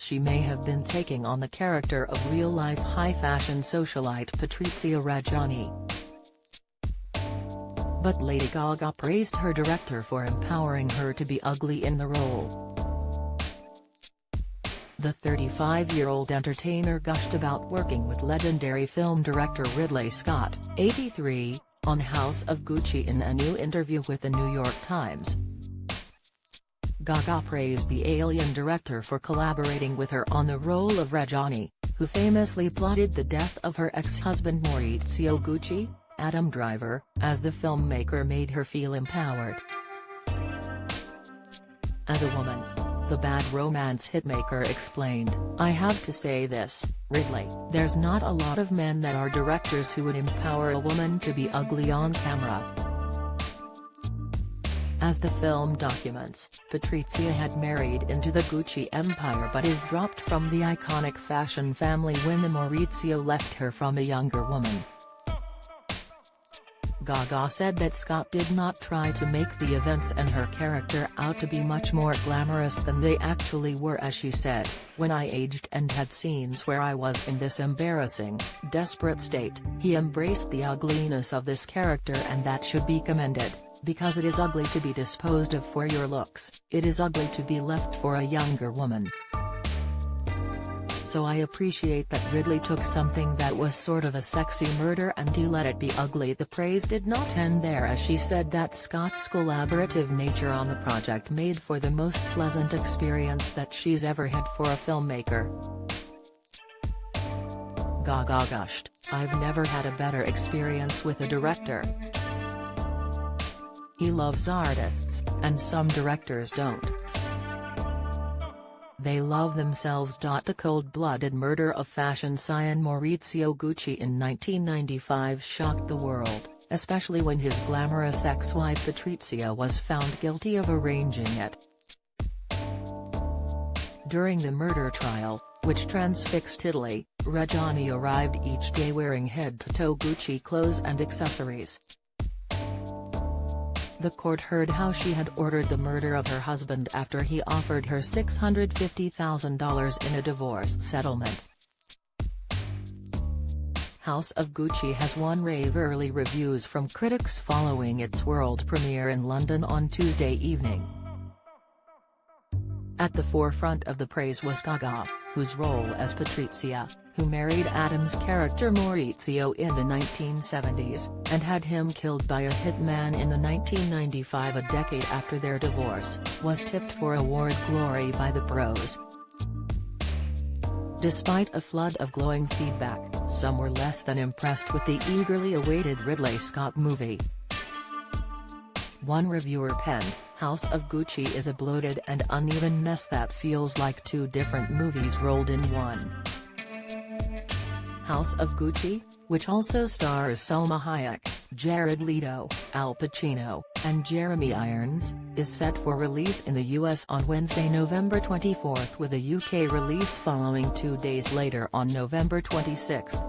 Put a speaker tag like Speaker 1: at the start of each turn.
Speaker 1: she may have been taking on the character of real-life high-fashion socialite Patrizia Reggiani. But Lady Gaga praised her director for empowering her to be ugly in the role. The 35-year-old entertainer gushed about working with legendary film director Ridley Scott, 83, on House of Gucci in a new interview with the New York Times. Gaga praised the Alien director for collaborating with her on the role of Reggiani, who famously plotted the death of her ex-husband Maurizio Gucci, Adam Driver, as the filmmaker made her feel empowered. As a woman, the Bad Romance hitmaker explained, "I have to say this, Ridley, there's not a lot of men that are directors who would empower a woman to be ugly on camera." As the film documents, Patrizia had married into the Gucci empire but is dropped from the iconic fashion family when the Maurizio left her from a younger woman. Gaga said that Scott did not try to make the events and her character out to be much more glamorous than they actually were. As she said, "When I aged and had scenes where I was in this embarrassing, desperate state, he embraced the ugliness of this character, and that should be commended, because it is ugly to be disposed of for your looks, it is ugly to be left for a younger woman. So I appreciate that Ridley took something that was sort of a sexy murder and he let it be ugly." The praise did not end there, as she said that Scott's collaborative nature on the project made for the most pleasant experience that she's ever had for a filmmaker. Gaga gushed, "I've never had a better experience with a director. He loves artists, and some directors don't. They love themselves." The cold-blooded murder of fashion scion Maurizio Gucci in 1995 shocked the world, especially when his glamorous ex-wife Patrizia was found guilty of arranging it. During the murder trial, which transfixed Italy, Reggiani arrived each day wearing head-to-toe Gucci clothes and accessories. The court heard how she had ordered the murder of her husband after he offered her $650,000 in a divorce settlement. House of Gucci has won rave early reviews from critics following its world premiere in London on Tuesday evening. At the forefront of the praise was Gaga, whose role as Patrizia, who married Adam's character Maurizio in the 1970s, and had him killed by a hitman in the 1995, a decade after their divorce, was tipped for award glory by the pros. Despite a flood of glowing feedback, some were less than impressed with the eagerly awaited Ridley Scott movie. One reviewer penned, "House of Gucci is a bloated and uneven mess that feels like two different movies rolled in one." House of Gucci, which also stars Salma Hayek, Jared Leto, Al Pacino, and Jeremy Irons, is set for release in the US on Wednesday, November 24, with a UK release following 2 days later on November 26.